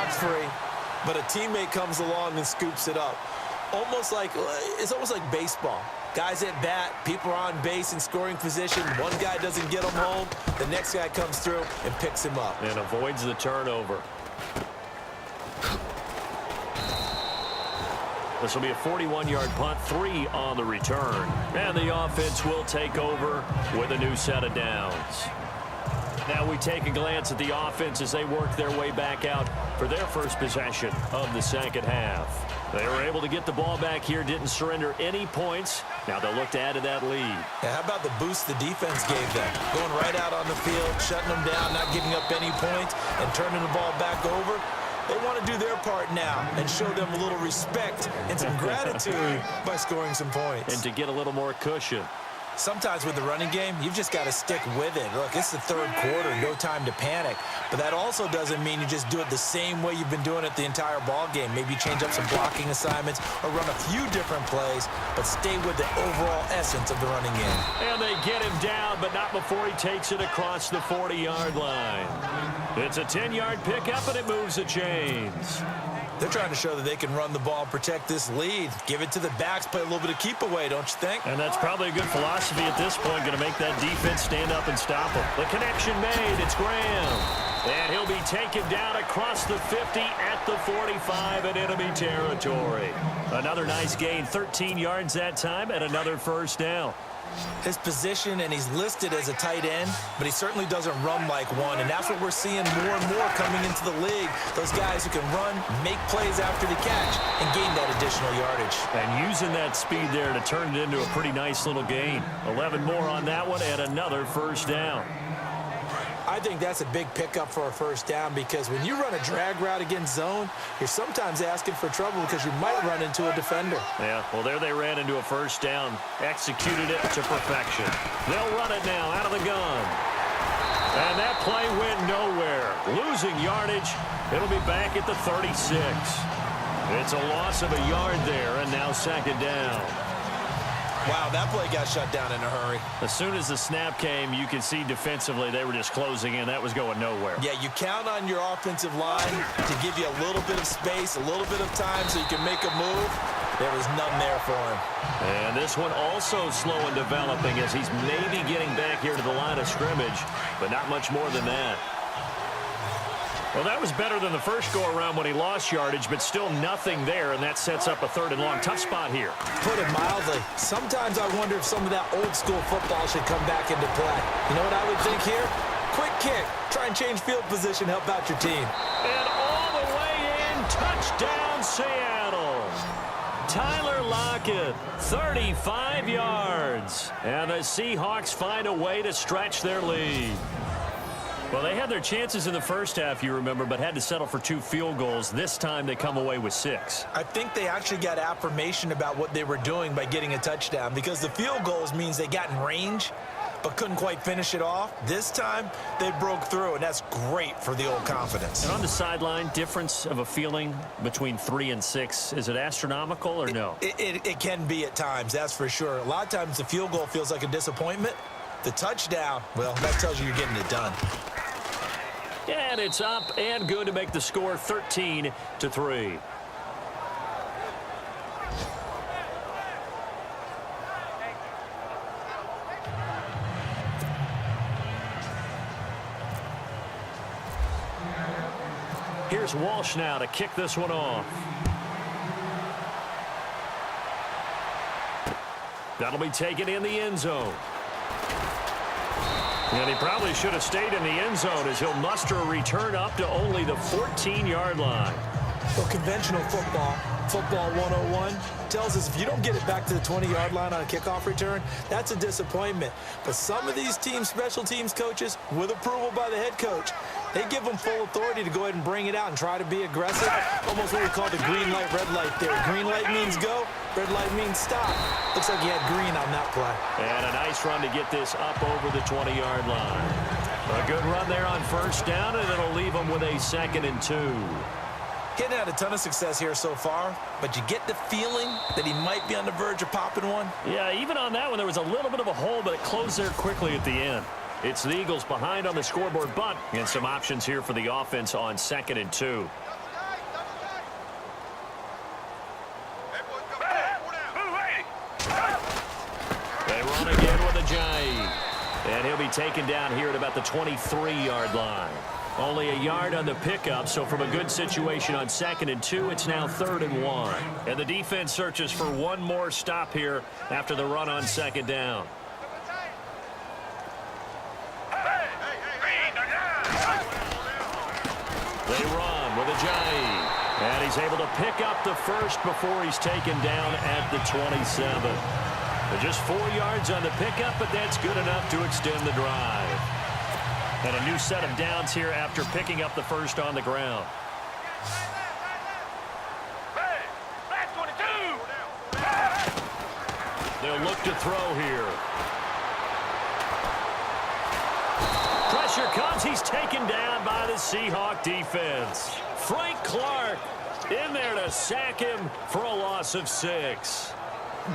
runs free, but a teammate comes along and scoops it up. It's almost like baseball. Guys at bat, people are on base in scoring position. One guy doesn't get him home. The next guy comes through and picks him up. And avoids the turnover. This will be a 41-yard punt, 3 on the return. And the offense will take over with a new set of downs. Now we take a glance at the offense as they work their way back out for their first possession of the second half. They were able to get the ball back here, didn't surrender any points. Now they'll look to add to that lead. Yeah, how about the boost the defense gave them? Going right out on the field, shutting them down, not giving up any points, and turning the ball back over. They want to do their part now and show them a little respect and some gratitude by scoring some points. And to get a little more cushion. Sometimes with the running game, you've just got to stick with it. Look, it's the third quarter, no time to panic. But that also doesn't mean you just do it the same way you've been doing it the entire ball game. Maybe change up some blocking assignments or run a few different plays, but stay with the overall essence of the running game. And they get him down, but not before he takes it across the 40-yard line. It's a 10-yard pickup, and it moves the chains. They're trying to show that they can run the ball and protect this lead. Give it to the backs, play a little bit of keep away, don't you think? And that's probably a good philosophy at this point, going to make that defense stand up and stop them. The connection made, it's Graham. And he'll be taken down across the 50 at the 45 in enemy territory. Another nice gain, 13 yards that time, and another first down. His position, and he's listed as a tight end, but he certainly doesn't run like one, and that's what we're seeing more and more coming into the league. Those guys who can run, make plays after the catch, and gain that additional yardage. And using that speed there to turn it into a pretty nice little gain. 11 more on that one, and another first down. I think that's a big pickup for a first down because when you run a drag route against zone, you're sometimes asking for trouble because you might run into a defender. Yeah, well, there they ran into a first down. Executed it to perfection. They'll run it now out of the gun. And that play went nowhere. Losing yardage. It'll be back at the 36. It's a loss of a yard there, and now second down. Wow, that play got shut down in a hurry. As soon as the snap came, you can see defensively they were just closing in. That was going nowhere. Yeah, you count on your offensive line to give you a little bit of space, a little bit of time so you can make a move. There was none there for him. And this one also slow in developing as he's maybe getting back here to the line of scrimmage, but not much more than that. Well, that was better than the first go-around when he lost yardage, but still nothing there, and that sets up a third and long. Tough spot here. Put it mildly. Sometimes I wonder if some of that old-school football should come back into play. You know what I would think here? Quick kick. Try and change field position, help out your team. And all the way in, touchdown Seattle. Tyler Lockett, 35 yards. And the Seahawks find a way to stretch their lead. Well, they had their chances in the first half, you remember, but had to settle for 2 field goals. This time they come away with 6. I think they actually got affirmation about what they were doing by getting a touchdown because the field goals means they got in range but couldn't quite finish it off. This time they broke through, and that's great for the old confidence. And on the sideline, difference of a feeling between 3 and 6, is it astronomical or no? It can be at times, that's for sure. A lot of times the field goal feels like a disappointment. The touchdown, well, that tells you you're getting it done. And it's up and good to make the score 13-3. Here's Walsh now to kick this one off. That'll be taken in the end zone. And he probably should have stayed in the end zone as he'll muster a return up to only the 14-yard line. Well, conventional football 101, tells us if you don't get it back to the 20-yard line on a kickoff return, that's a disappointment. But some of these special teams coaches, with approval by the head coach, they give them full authority to go ahead and bring it out and try to be aggressive. Almost what we call the green light, red light theory. Green light means go, red light means stop. Looks like he had green on that play. And a nice run to get this up over the 20-yard line. A good run there on first down, and it'll leave him with a 2nd and 2. He had a ton of success here so far, but you get the feeling that he might be on the verge of popping one. Yeah, even on that one, there was a little bit of a hole, but it closed there quickly at the end. It's the Eagles behind on the scoreboard, but and some options here for the offense on 2nd and 2. taken down here at about the 23-yard line. Only a yard on the pickup, so from a good situation on 2nd and 2, it's now 3rd and 1. And the defense searches for one more stop here after the run on 2nd down. They run with Ajayi. And he's able to pick up the first before he's taken down at the 27. Just 4 yards on the pickup, but that's good enough to extend the drive. And a new set of downs here after picking up the first on the ground. They'll look to throw here. Pressure comes. He's taken down by the Seahawk defense. Frank Clark in there to sack him for a loss of 6.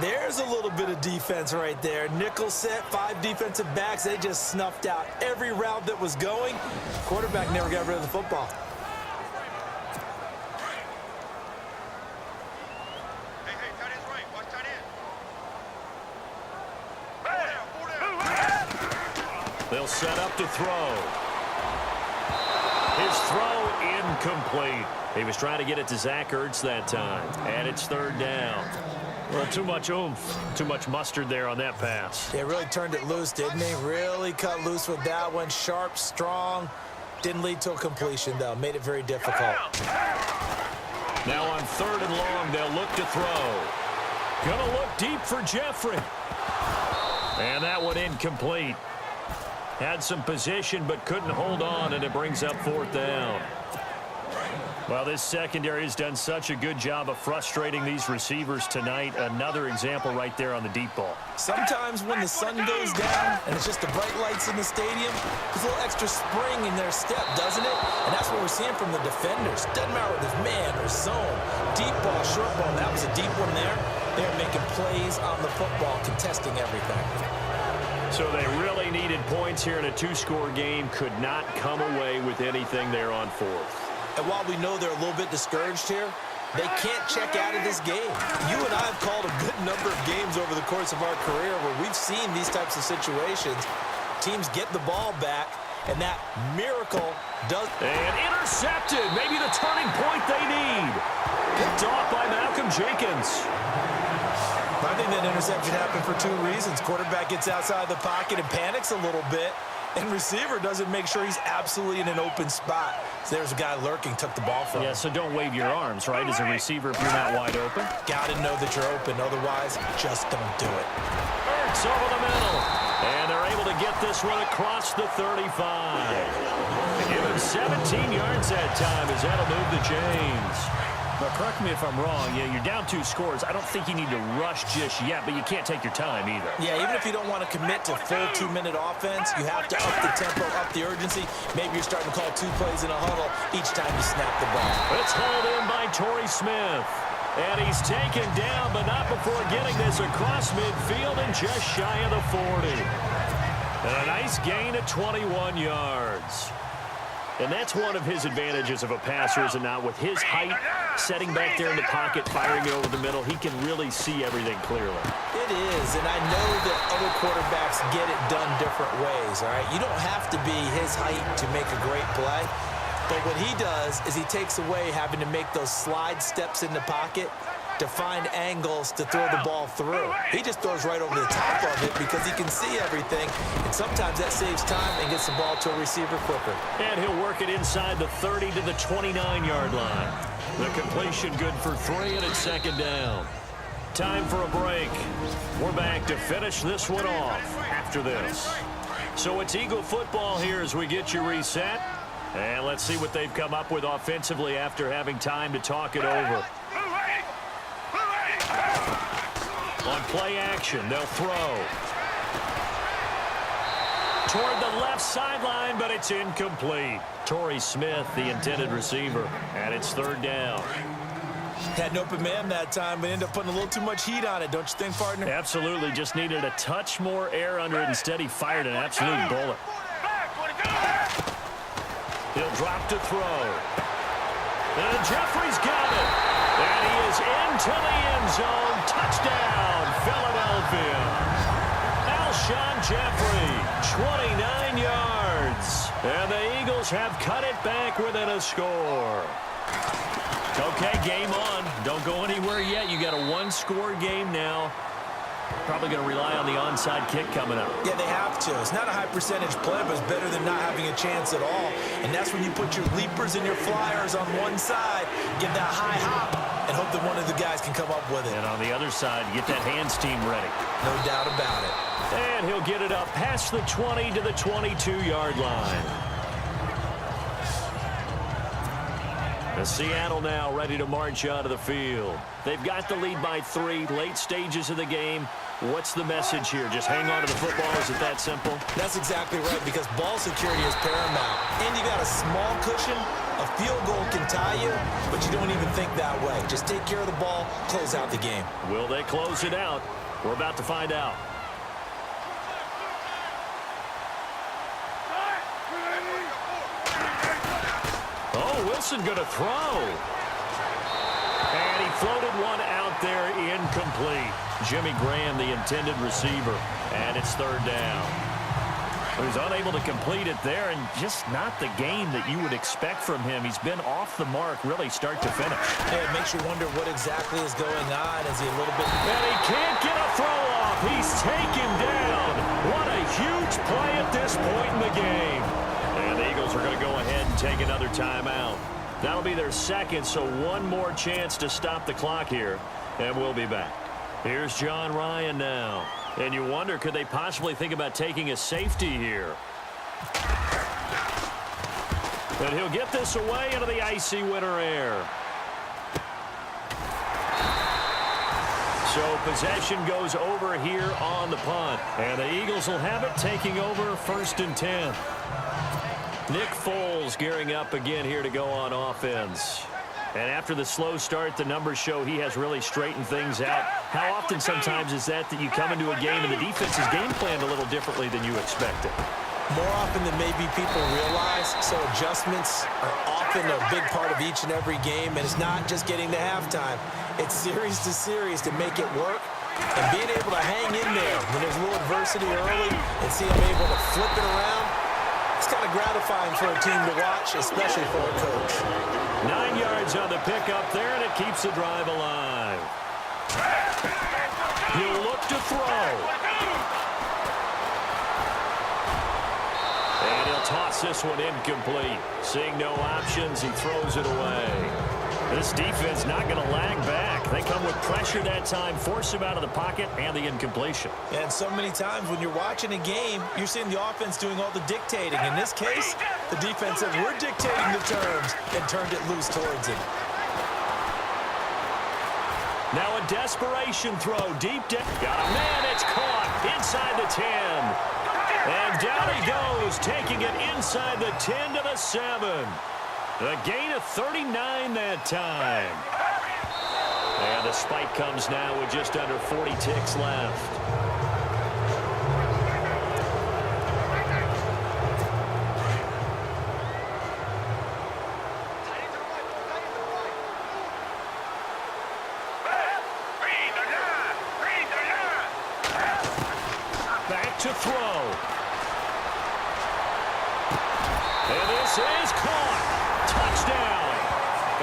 There's a little bit of defense right there. Nickel set, 5 defensive backs. They just snuffed out every route that was going. Quarterback never got rid of the football. They'll set up to throw. His throw incomplete. He was trying to get it to Zach Ertz that time. And it's 3rd down. Well, too much oomph, too much mustard there on that pass. They really turned it loose, didn't they? Really cut loose with that one. Sharp, strong. Didn't lead to a completion, though. Made it very difficult. Now on 3rd and long, they'll look to throw. Gonna look deep for Jeffrey. And that one incomplete. Had some position, but couldn't hold on, and it brings up 4th down. Well, this secondary has done such a good job of frustrating these receivers tonight. Another example right there on the deep ball. Sometimes when the sun goes down and it's just the bright lights in the stadium, there's a little extra spring in their step, doesn't it? And that's what we're seeing from the defenders. Doesn't matter whether it's man or zone. Deep ball, short ball. That was a deep one there. They're making plays on the football, contesting everything. So they really needed points here in a 2-score game. Could not come away with anything there on 4th. And while we know they're a little bit discouraged here, they can't check out of this game. You and I have called a good number of games over the course of our career where we've seen these types of situations. Teams get the ball back, and that miracle does. And intercepted. Maybe the turning point they need. Picked off by Malcolm Jenkins. I think that interception happened for 2 reasons. Quarterback gets outside the pocket and panics a little bit. And receiver doesn't make sure he's absolutely in an open spot. So there's a guy lurking, took the ball from him. Yeah, so don't wave your arms, right, as a receiver if you're not wide open. Got to know that you're open. Otherwise, just don't do it. Ertz over the middle. And they're able to get this one across the 35. Give him 17 yards that time as that'll move the chains. But correct me if I'm wrong. Yeah, you're down 2 scores. I don't think you need to rush just yet, but you can't take your time either. Yeah, even if you don't want to commit to full 2-minute offense, you have to up the tempo, up the urgency. Maybe you're starting to call 2 plays in a huddle each time you snap the ball. It's hauled in by Torrey Smith. And he's taken down, but not before getting this across midfield and just shy of the 40. And a nice gain of 21 yards. And that's one of his advantages of a passer, is it not? With his height, setting back there in the pocket, firing it over the middle, he can really see everything clearly. It is, and I know that other quarterbacks get it done different ways, all right? You don't have to be his height to make a great play. But what he does is he takes away having to make those slide steps in the pocket to find angles to throw the ball through. He just throws right over the top of it because he can see everything, and sometimes that saves time and gets the ball to a receiver quicker. And he'll work it inside the 30 to the 29-yard line. The completion good for 3, and it's 2nd down. Time for a break. We're back to finish this one off after this. So it's Eagle football here as we get you reset. And let's see what they've come up with offensively after having time to talk it over. On play action, they'll throw. Toward the left sideline, but it's incomplete. Torrey Smith, the intended receiver, and it's 3rd down. Had an open man that time, but ended up putting a little too much heat on it, don't you think, partner? Absolutely, just needed a touch more air under it. Instead, he fired an absolute bullet. He'll drop to throw. And Jeffrey's got it. And he is into the end zone. Touchdown, Philadelphia. Alshon Jeffrey, 29 yards. And the Eagles have cut it back within a score. Okay, game on. Don't go anywhere yet. You got a one-score game now. Probably going to rely on the onside kick coming up. Yeah, they have to. It's not a high-percentage play, but it's better than not having a chance at all. And that's when you put your leapers and your flyers on one side, get that high hop, and hope that one of the guys can come up with it. And on the other side, get that hands team ready. No doubt about it. And he'll get it up past the 20 to the 22-yard line. The Seattle now ready to march out of the field. They've got the lead by 3, late stages of the game. What's the message here? Just hang on to the football? Is it that simple? That's exactly right, because ball security is paramount. And you got a small cushion. A field goal can tie you, but you don't even think that way. Just take care of the ball, close out the game. Will they close it out? We're about to find out. Oh, Wilson going to throw. And he floated one out there incomplete. Jimmy Graham, the intended receiver. And it's third down. He was unable to complete it there, and just not the game that you would expect from him. He's been off the mark, really, start to finish. Yeah, it makes you wonder what exactly is going on. Is he a little bit... And he can't get a throw off. He's taken down. What a huge play at this point in the game. And the Eagles are going to go ahead and take another timeout. That'll be their second, so one more chance to stop the clock here, and we'll be back. Here's John Ryan now. And you wonder, could they possibly think about taking a safety here? And he'll get this away into the icy winter air. So possession goes over here on the punt. And the Eagles will have it, taking over 1st and 10. Nick Foles gearing up again here to go on offense. And after the slow start, the numbers show he has really straightened things out. How often sometimes is that you come into a game and the defense is game planned a little differently than you expected? More often than maybe people realize, so adjustments are often a big part of each and every game, and it's not just getting to halftime. It's series to series to make it work, and being able to hang in there when there's a little adversity early and see them able to flip it around, it's kind of gratifying for a team to watch, especially for a coach. 9 yards on the pickup there, and it keeps the drive alive. He'll look to throw. And he'll toss this one incomplete. Seeing no options, he throws it away. This defense not going to lag back. They come with pressure that time, force him out of the pocket, and the incompletion. And so many times when you're watching a game, you're seeing the offense doing all the dictating. In this case, the defense said, we're dictating the terms, and turned it loose towards him. Now a desperation throw deep down. Got a man, it's caught inside the 10. And down he goes, taking it inside the 10 to the 7. A gain of 39 that time. And the spike comes now with just under 40 ticks left. Back to throw. And this is caught. Touchdown.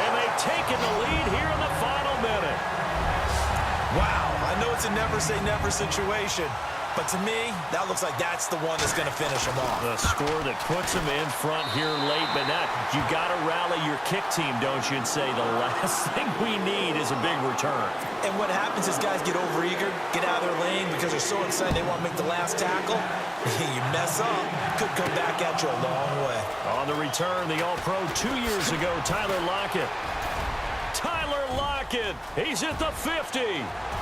And they've taken the lead here in the final minute. Wow, I know it's a never-say-never situation, but to me, that looks like that's the one that's going to finish them off. The score that puts them in front here late, but now you got to rally your kick team, don't you, and say the last thing we need is a big return. And what happens is guys get overeager, get out of their lane because they're so excited they want to make the last tackle. You mess up, could come back at you a long way. On the return, the All-Pro 2 years ago, Tyler Lockett. Tyler Lockett, he's at the 50,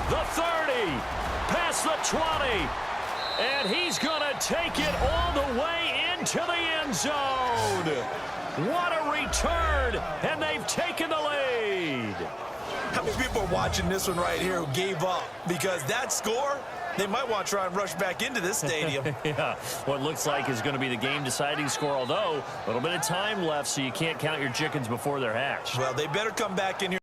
the 30, past the 20, and he's going to take it all the way into the end zone. What a return, and they've taken the lead. How many people are watching this one right here who gave up? Because that score, they might want to try and rush back into this stadium. Yeah, what looks like is going to be the game-deciding score, although a little bit of time left, so you can't count your chickens before they're hatched. Well, they better come back in here.